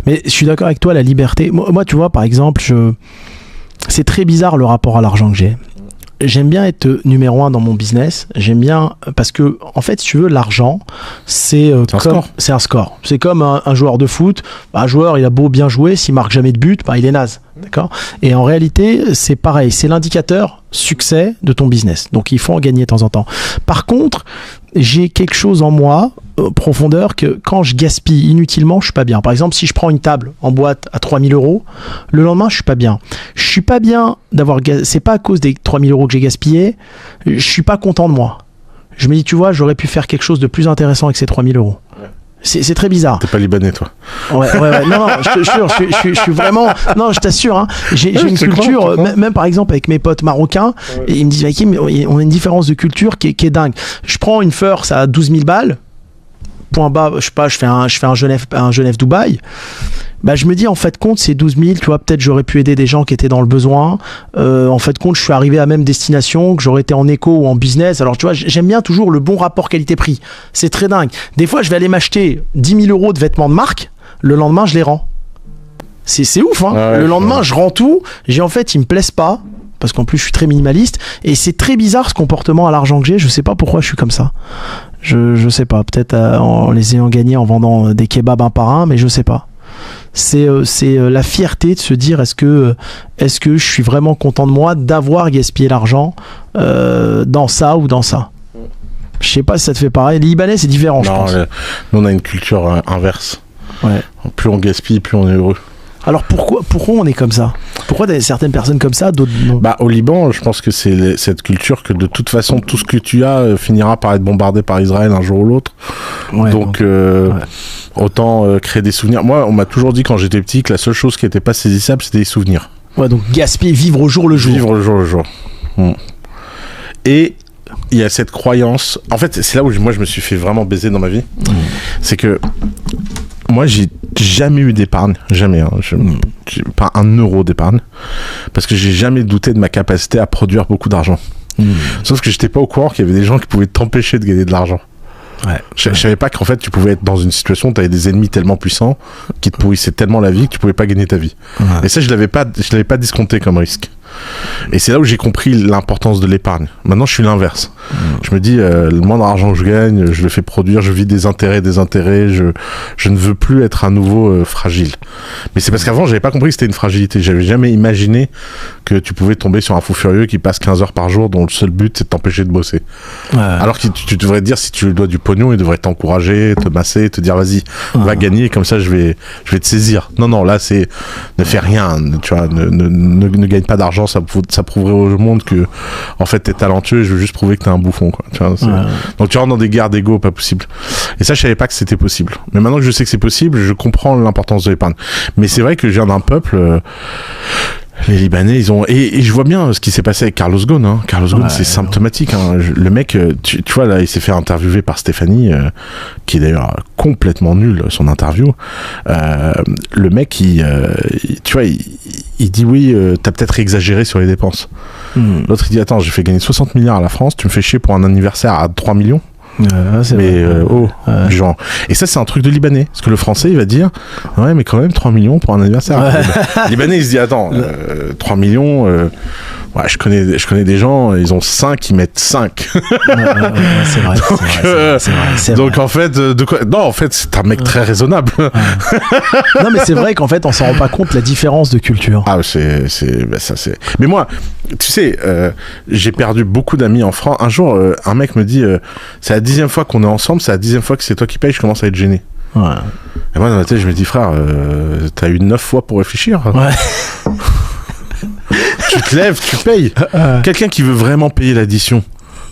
Mais je suis d'accord avec toi, la liberté. Moi, tu vois, par exemple, c'est très bizarre le rapport à l'argent que j'ai. J'aime bien être numéro 1 dans mon business. J'aime bien parce que, en fait, si tu veux, l'argent, c'est un score. C'est comme un joueur de foot. Un joueur, il a beau bien jouer, s'il marque jamais de but, il est naze. D'accord ? Et en réalité, c'est pareil. C'est l'indicateur succès de ton business. Donc, il faut en gagner de temps en temps. Par contre, j'ai quelque chose en moi, profondeur, que quand je gaspille inutilement, je suis pas bien. Par exemple, si je prends une table en boîte à 3 000 €, le lendemain, je suis pas bien. Je suis pas bien c'est pas à cause des 3 000 € que j'ai gaspillé, je suis pas content de moi. Je me dis, tu vois, j'aurais pu faire quelque chose de plus intéressant avec ces 3 000 €. Ouais. C'est très bizarre. T'es pas libanais, toi. Ouais. Non, je te jure, je suis vraiment. Non, je t'assure, hein, j'ai une culture, même par exemple avec mes potes marocains, et ils me disent, Hakim, on a une différence de culture qui est dingue. Je prends une First à 12 000 balles, point bas, je sais pas, je fais un Genève-Dubaï. Je me dis, en fait, compte, c'est 12 000, tu vois, peut-être j'aurais pu aider des gens qui étaient dans le besoin. En fait, compte, je suis arrivé à la même destination, que j'aurais été en éco ou en business. Alors, tu vois, j'aime bien toujours le bon rapport qualité-prix. C'est très dingue. Des fois, je vais aller m'acheter 10 000 € de vêtements de marque, le lendemain, je les rends. C'est ouf, hein. Le lendemain, je rends tout. En fait, ils me plaisent pas, parce qu'en plus, je suis très minimaliste. Et c'est très bizarre, ce comportement à l'argent que j'ai. Je sais pas pourquoi je suis comme ça. Je sais pas. Peut-être en les ayant gagnés en vendant des kebabs un par un, mais je sais pas. C'est la fierté de se dire est-ce que je suis vraiment content de moi d'avoir gaspillé l'argent dans ça ou dans ça. Je sais pas si ça te fait pareil. Les Libanais, c'est différent, je pense. Nous, on a une culture inverse. Ouais. Plus on gaspille, plus on est heureux. Alors pourquoi on est comme ça ? Pourquoi t'as certaines personnes comme ça, d'autres non ? Au Liban, je pense que c'est cette culture que de toute façon, tout ce que tu as finira par être bombardé par Israël un jour ou l'autre. Ouais, donc, autant créer des souvenirs. Moi, on m'a toujours dit quand j'étais petit que la seule chose qui n'était pas saisissable, c'était les souvenirs. Ouais, donc gaspiller, vivre au jour le jour. Vivre le jour le jour. Et il y a cette croyance. En fait, c'est là où moi je me suis fait vraiment baiser dans ma vie. C'est que moi, j'ai jamais eu d'épargne, jamais. J'ai pas un euro d'épargne, parce que j'ai jamais douté de ma capacité à produire beaucoup d'argent. Sauf que j'étais pas au courant qu'il y avait des gens qui pouvaient t'empêcher de gagner de l'argent. Ouais. Je savais pas qu'en fait tu pouvais être dans une situation où tu avais des ennemis tellement puissants qui te pourrissaient tellement la vie que tu pouvais pas gagner ta vie. Et ça, je l'avais pas discompté comme risque. Et c'est là où j'ai compris l'importance de l'épargne. Maintenant, je suis l'inverse. Je me dis, le moindre argent que je gagne, je le fais produire, je vis des intérêts, je ne veux plus être à nouveau fragile. Mais c'est parce qu'avant, j'avais pas compris que c'était une fragilité. J'avais jamais imaginé que tu pouvais tomber sur un fou furieux qui passe 15 heures par jour, dont le seul but, c'est de t'empêcher de bosser. Alors que tu devrais te dire, si tu lui dois du pognon, il devrait t'encourager, te masser, te dire, vas-y, va gagner, comme ça, je vais te saisir. Non, là, c'est, ne fais rien, tu vois, ne gagne pas d'argent, ça prouverait au monde que en fait t'es talentueux et je veux juste prouver que t'es un bouffon, quoi, tu vois, donc tu rentres dans des guerres d'ego pas possible. Et ça, je savais pas que c'était possible, mais maintenant que je sais que c'est possible, je comprends l'importance de l'épargne. Mais c'est vrai que je viens d'un peuple, les Libanais, ils ont et je vois bien ce qui s'est passé avec Carlos Ghosn. Carlos Ghosn, c'est symptomatique. Le mec, tu vois là, il s'est fait interviewer par Stéphanie, qui est d'ailleurs complètement nul son interview. Le mec, tu vois, il dit oui, t'as peut-être exagéré sur les dépenses. L'autre, il dit attends, j'ai fait gagner 60 milliards à la France, tu me fais chier pour un anniversaire à 3 millions. Genre. Et ça, c'est un truc de Libanais, parce que le Français, il va dire ouais, mais quand même 3 millions pour un anniversaire. Le Libanais, il se dit attends, 3 millions, je connais des gens, ils ont 5, ils mettent 5. C'est vrai. Donc en fait, de quoi? Non, en fait, c'est un mec très raisonnable. Non, mais c'est vrai qu'en fait, on s'en rend pas compte la différence de culture. Ah, ça c'est. Mais moi, tu sais, j'ai perdu beaucoup d'amis en France. Un jour, un mec me dit, c'est la 10e fois qu'on est ensemble, c'est la 10e fois que c'est toi qui payes, je commence à être gêné. Ouais. Et moi, dans ma tête, je me dis, frère, t'as eu 9 fois pour réfléchir. Ouais. Tu te lèves, tu payes. Quelqu'un qui veut vraiment payer l'addition,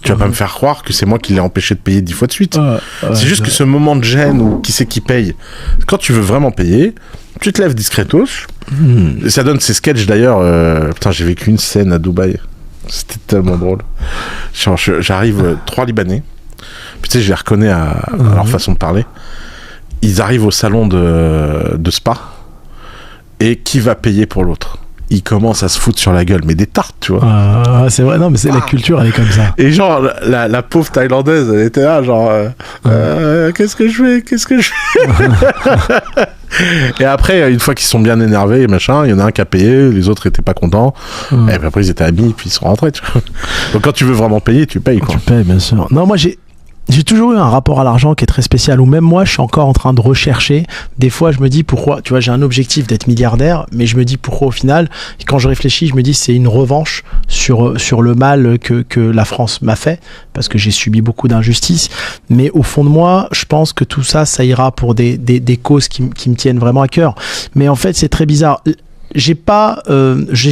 tu vas pas me faire croire que c'est moi qui l'ai empêché de payer 10 fois de suite. C'est juste que ce moment de gêne ou qui c'est qui paye, quand tu veux vraiment payer, tu te lèves discretos. Ça donne ces sketchs d'ailleurs. Putain, j'ai vécu une scène à Dubaï. C'était tellement drôle. J'arrive, 3 Libanais. Puis tu sais, je les reconnais à leur façon de parler. Ils arrivent au salon de spa. Et qui va payer pour l'autre? ils commencent à se foutre sur la gueule, mais des tartes, tu vois. C'est vrai, non, mais la culture, elle est comme ça. Et genre, la pauvre Thaïlandaise, elle était là, genre, qu'est-ce que je fais Et après, une fois qu'ils sont bien énervés et machin, il y en a un qui a payé, les autres étaient pas contents. Et puis après, ils étaient amis, puis ils sont rentrés, tu vois. Donc quand tu veux vraiment payer, tu payes, quoi. Tu payes, bien sûr. Non, moi, j'ai toujours eu un rapport à l'argent qui est très spécial, où même moi je suis encore en train de rechercher. Des fois je me dis pourquoi, tu vois, j'ai un objectif d'être milliardaire, mais je me dis pourquoi au final, et quand je réfléchis, je me dis c'est une revanche sur le mal que la France m'a fait, parce que j'ai subi beaucoup d'injustices. Mais au fond de moi, je pense que tout ça, ça ira pour des causes qui me tiennent vraiment à cœur. Mais en fait, c'est très bizarre. J'ai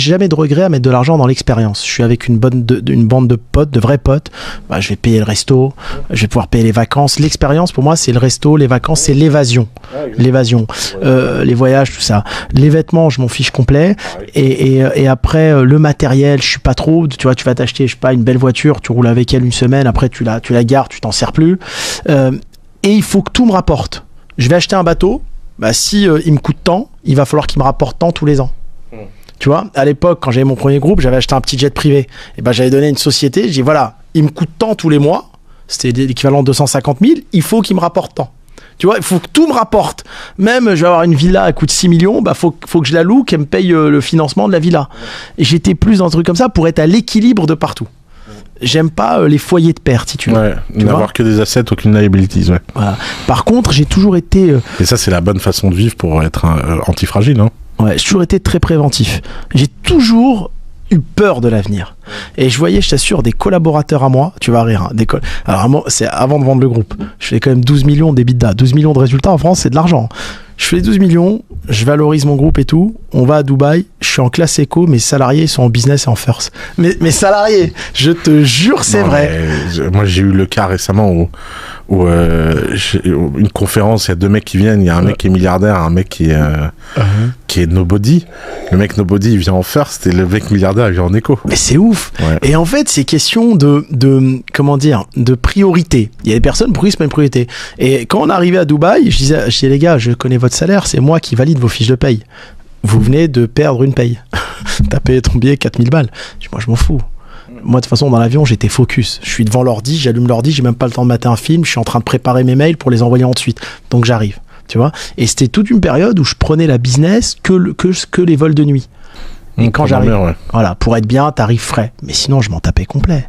jamais de regret à mettre de l'argent dans l'expérience. Je suis avec une bande de potes, de vrais potes. Bah, je vais payer le resto, je vais pouvoir payer les vacances. L'expérience pour moi, c'est le resto, les vacances, c'est l'évasion. Les voyages, tout ça. Les vêtements, je m'en fiche complet. Et après, le matériel, je suis pas trop. Tu vois, tu vas t'acheter, je sais pas, une belle voiture, tu roules avec elle une semaine, après tu la gares, tu t'en sers plus. Et il faut que tout me rapporte. Je vais acheter un bateau. Bah si il me coûte tant, il va falloir qu'il me rapporte tant tous les ans. Tu vois, à l'époque, quand j'avais mon premier groupe, j'avais acheté un petit jet privé. Et ben j'avais donné à une société, j'ai dit voilà, il me coûte tant tous les mois, c'était l'équivalent de 250 000, il faut qu'il me rapporte tant. Tu vois, il faut que tout me rapporte. Même, je vais avoir une villa, elle coûte 6 millions, bah faut que je la loue, qu'elle me paye le financement de la villa. Et j'étais plus dans un truc comme ça pour être à l'équilibre de partout. J'aime pas les foyers de perte, si tu veux. Ouais, n'avoir que des assets, aucune liabilities, ouais. Voilà. Par contre, j'ai toujours été... Et ça, c'est la bonne façon de vivre pour être antifragile, hein. Ouais, j'ai toujours été très préventif. J'ai toujours eu peur de l'avenir. Et je voyais, je t'assure, des collaborateurs à moi, tu vas rire, hein, alors moi, c'est avant de vendre le groupe. Je fais quand même 12 millions d'EBITDA. 12 millions de résultats en France, c'est de l'argent. Je fais 12 millions, je valorise mon groupe et tout. On va à Dubaï, je suis en classe éco, mes salariés sont en business et en first. Mes salariés, je te jure, c'est vrai. Moi, j'ai eu le cas récemment où une conférence, il y a deux mecs qui viennent, il y a un mec qui est milliardaire, un mec qui est nobody. Le mec nobody, il vient en first et le mec milliardaire, il vient en éco. Mais c'est ouf. Ouais. Et en fait, c'est question de comment dire, de priorité. Il y a des personnes pour qui c'est pas une priorité. Et quand on arrivait à Dubaï, je disais les gars, je connais votre salaire, c'est moi qui valide vos fiches de paye. Vous venez de perdre une paye. T'as payé ton billet 4000 balles. Moi, je m'en fous. Moi, de toute façon, dans l'avion, j'étais focus. Je suis devant l'ordi, j'allume l'ordi, j'ai même pas le temps de mater un film, je suis en train de préparer mes mails pour les envoyer ensuite. Donc, j'arrive. Tu vois ? Et c'était toute une période où je prenais la business que les vols de nuit. Et quand j'arrive, voilà, pour être bien, t'arrives frais. Mais sinon, je m'en tapais complet.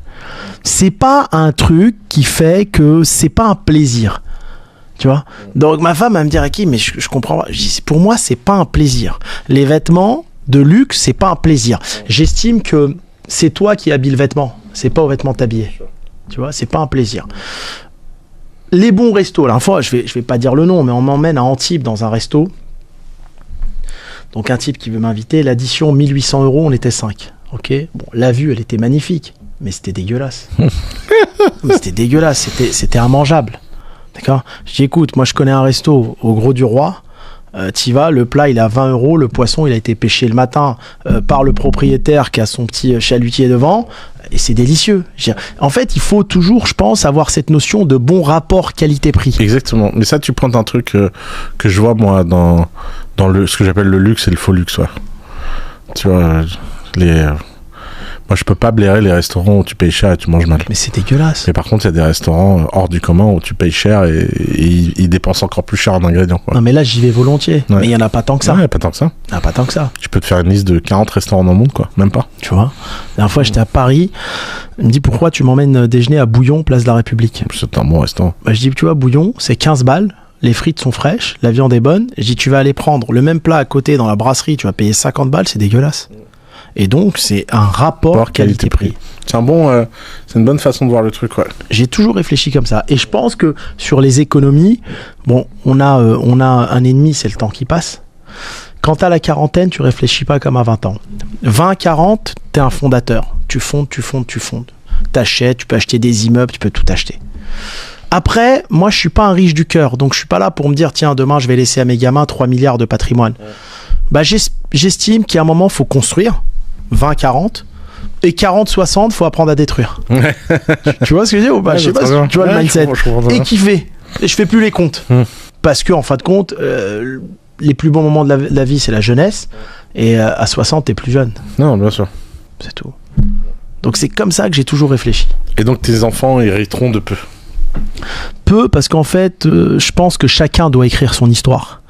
C'est pas un truc qui fait que c'est pas un plaisir. Tu vois ? Donc, ma femme va me dire, Hakim, mais je comprends pas. Je dis, pour moi, c'est pas un plaisir. Les vêtements de luxe, c'est pas un plaisir. J'estime que c'est toi qui habilles le vêtement. C'est pas au vêtement t'habiller. Tu vois ? C'est pas un plaisir. Les bons restos. La dernière fois, je vais pas dire le nom, mais on m'emmène à Antibes dans un resto. Donc un type qui veut m'inviter, l'addition 1800 €, on était 5. Ok, bon, la vue, elle était magnifique, mais c'était dégueulasse. C'était dégueulasse, c'était immangeable. D'accord ? Je dis écoute, moi je connais un resto au Gros du Roi. T'y vas, le plat il est à 20 €, le poisson il a été pêché le matin par le propriétaire qui a son petit chalutier devant, et c'est délicieux. En fait, il faut toujours, je pense, avoir cette notion de bon rapport qualité-prix. Exactement. Mais ça, tu prends un truc que je vois moi dans ce que j'appelle le luxe et le faux luxe. Ouais. Tu vois, moi je peux pas blairer les restaurants où tu payes cher et tu manges mal. Mais c'est dégueulasse. Mais par contre, il y a des restaurants hors du commun où tu payes cher et ils dépensent encore plus cher en ingrédients. Quoi. Non mais là j'y vais volontiers. Ouais. Mais il y en a pas tant que ça. Ouais, pas tant que ça. Ah, pas tant que ça. Tu peux te faire une liste de 40 restaurants dans le monde, quoi. Même pas. Tu vois. La dernière fois j'étais à Paris. Il me dit pourquoi tu m'emmènes déjeuner à Bouillon, place de la République. C'est un bon restaurant. Bah, je dis tu vois Bouillon, c'est 15 balles. Les frites sont fraîches, la viande est bonne. Je dis tu vas aller prendre le même plat à côté dans la brasserie, tu vas payer 50 balles, c'est dégueulasse. Et donc, c'est un rapport qualité-prix. C'est une bonne façon de voir le truc, ouais. J'ai toujours réfléchi comme ça. Et je pense que sur les économies, bon, on a un ennemi, c'est le temps qui passe. Quand t'as la quarantaine, tu réfléchis pas comme à 20 ans. 20-40, t'es un fondateur. Tu fondes. T'achètes, tu peux acheter des immeubles, tu peux tout acheter. Après, moi, je suis pas un riche du cœur. Donc, je suis pas là pour me dire, tiens, demain, je vais laisser à mes gamins 3 milliards de patrimoine. Ouais. Bah, j'estime qu'à un moment, faut construire. 20-40 et 40-60 faut apprendre à détruire. Tu vois ce que je veux dire ou pas? Je sais pas si tu vois le mindset. Et kiffer. Et je fais plus les comptes. Parce que en fin de compte, les plus bons moments de la vie c'est la jeunesse. Et à 60, t'es plus jeune. Non, bien sûr. C'est tout. Donc c'est comme ça que j'ai toujours réfléchi. Et donc tes enfants hériteront de peu. Peu, parce qu'en fait, je pense que chacun doit écrire son histoire.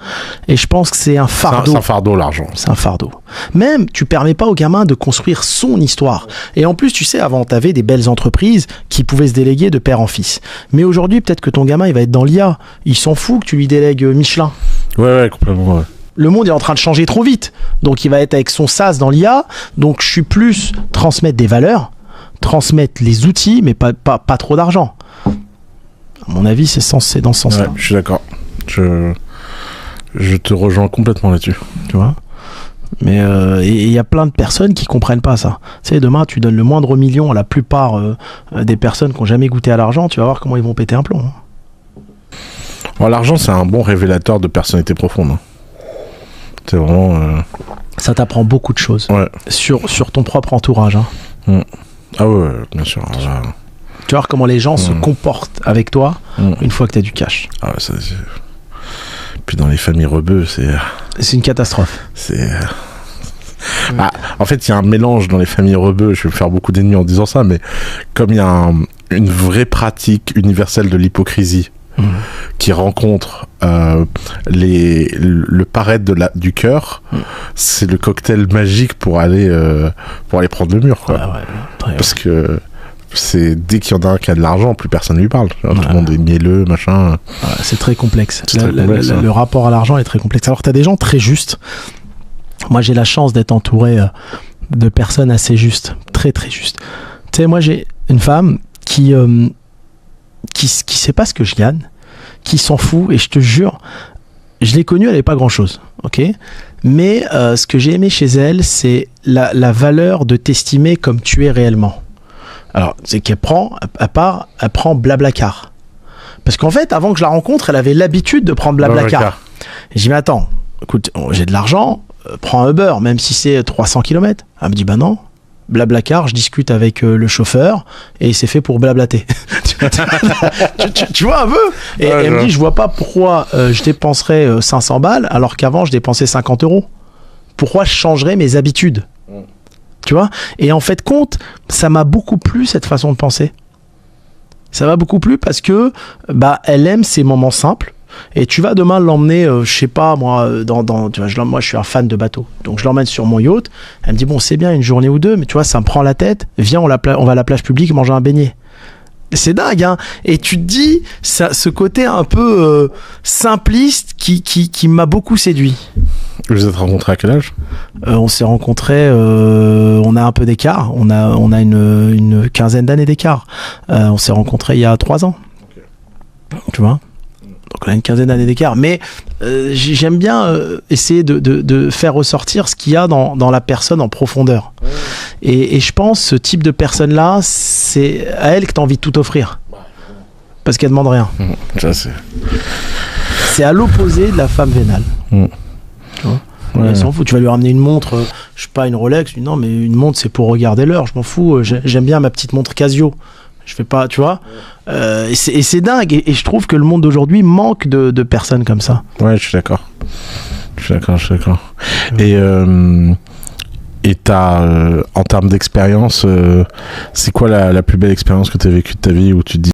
Et je pense que c'est un fardeau. C'est un fardeau, l'argent. C'est un fardeau. Même, tu permets pas au gamin de construire son histoire. Et en plus, tu sais, avant, t'avais des belles entreprises qui pouvaient se déléguer de père en fils. Mais aujourd'hui, peut-être que ton gamin, il va être dans l'IA. Il s'en fout que tu lui délègues Michelin. Ouais, complètement, ouais. Le monde est en train de changer trop vite. Donc, il va être avec son SaaS dans l'IA. Donc, je suis plus transmettre des valeurs, transmettre les outils, mais pas trop d'argent. À mon avis, c'est dans ce sens-là. Ouais, je suis d'accord. Je te rejoins complètement là-dessus. Tu vois. Mais il y a plein de personnes qui comprennent pas ça. Tu sais, demain, tu donnes le moindre million à la plupart des personnes qui n'ont jamais goûté à l'argent, tu vas voir comment ils vont péter un plomb. Alors, l'argent, c'est un bon révélateur de personnalité profonde. C'est vraiment... Ça t'apprend beaucoup de choses. Ouais. Sur ton propre entourage. Hein. Ah ouais, bien sûr. Voilà. Tu vois comment les gens se comportent avec toi une fois que tu as du cash. Ah ouais, ça, c'est... Puis dans les familles rebeux, c'est une catastrophe. En fait, il y a un mélange dans les familles rebeux. Je vais me faire beaucoup d'ennemis en disant ça, mais comme il y a une vraie pratique universelle de l'hypocrisie qui rencontre le paraître du cœur, c'est le cocktail magique pour aller prendre le mur, quoi. Ouais, parce que dès qu'il y en a un qui a de l'argent, plus personne lui parle. Tout le monde est mielleux, machin. Ouais, c'est très complexe. Le rapport à l'argent est très complexe. Alors, tu as des gens très justes. Moi, j'ai la chance d'être entouré de personnes assez justes. Très, très justes. Tu sais, moi, j'ai une femme qui sait pas ce que je gagne, qui s'en fout, et je te jure, je l'ai connue, elle n'avait pas grand-chose. Ok ? Mais ce que j'ai aimé chez elle, c'est la valeur de t'estimer comme tu es réellement. Alors, c'est qu'elle prend Blablacar. Parce qu'en fait, avant que je la rencontre, elle avait l'habitude de prendre Blablacar. Et j'ai dit, mais attends, écoute, j'ai de l'argent, prends un Uber, même si c'est 300 km. Elle me dit, bah non, Blablacar, je discute avec le chauffeur et c'est fait pour blablater. tu vois un peu. Et elle me dit, je vois pas pourquoi je dépenserais 500 balles alors qu'avant, je dépensais 50 €. Pourquoi je changerais mes habitudes ? Tu vois ? Et en fait, ça m'a beaucoup plu, cette façon de penser. Ça m'a beaucoup plu parce que elle aime ces moments simples. Et tu vas demain l'emmener, je sais pas, moi, tu vois, moi je suis un fan de bateau. Donc je l'emmène sur mon yacht. Elle me dit, bon, c'est bien une journée ou deux, mais tu vois, ça me prend la tête. Viens, on va à la plage publique manger un beignet. C'est dingue, hein. Et tu te dis, ce côté un peu simpliste qui m'a beaucoup séduit. Vous vous êtes rencontrés à quel âge ? On s'est rencontrés, on a un peu d'écart. On a une quinzaine d'années d'écart. On s'est rencontrés il y a 3 ans. Okay. Tu vois ? Donc on a une quinzaine d'années d'écart. Mais j'aime bien essayer de faire ressortir ce qu'il y a dans la personne en profondeur. Et je pense ce type de personne-là, c'est à elle que tu as envie de tout offrir. Parce qu'elle demande rien. Ça, c'est à l'opposé de la femme vénale. Tu vois ? Elle s'en fout. Tu vas lui ramener une montre, je sais pas, une Rolex. Non, mais une montre, c'est pour regarder l'heure. Je m'en fous. J'aime bien ma petite montre Casio. Je fais pas, tu vois. Et c'est dingue. Et je trouve que le monde d'aujourd'hui manque de personnes comme ça. Ouais, je suis d'accord. Et t'as, en termes d'expérience, c'est quoi la plus belle expérience que tu as vécue de ta vie où tu te dis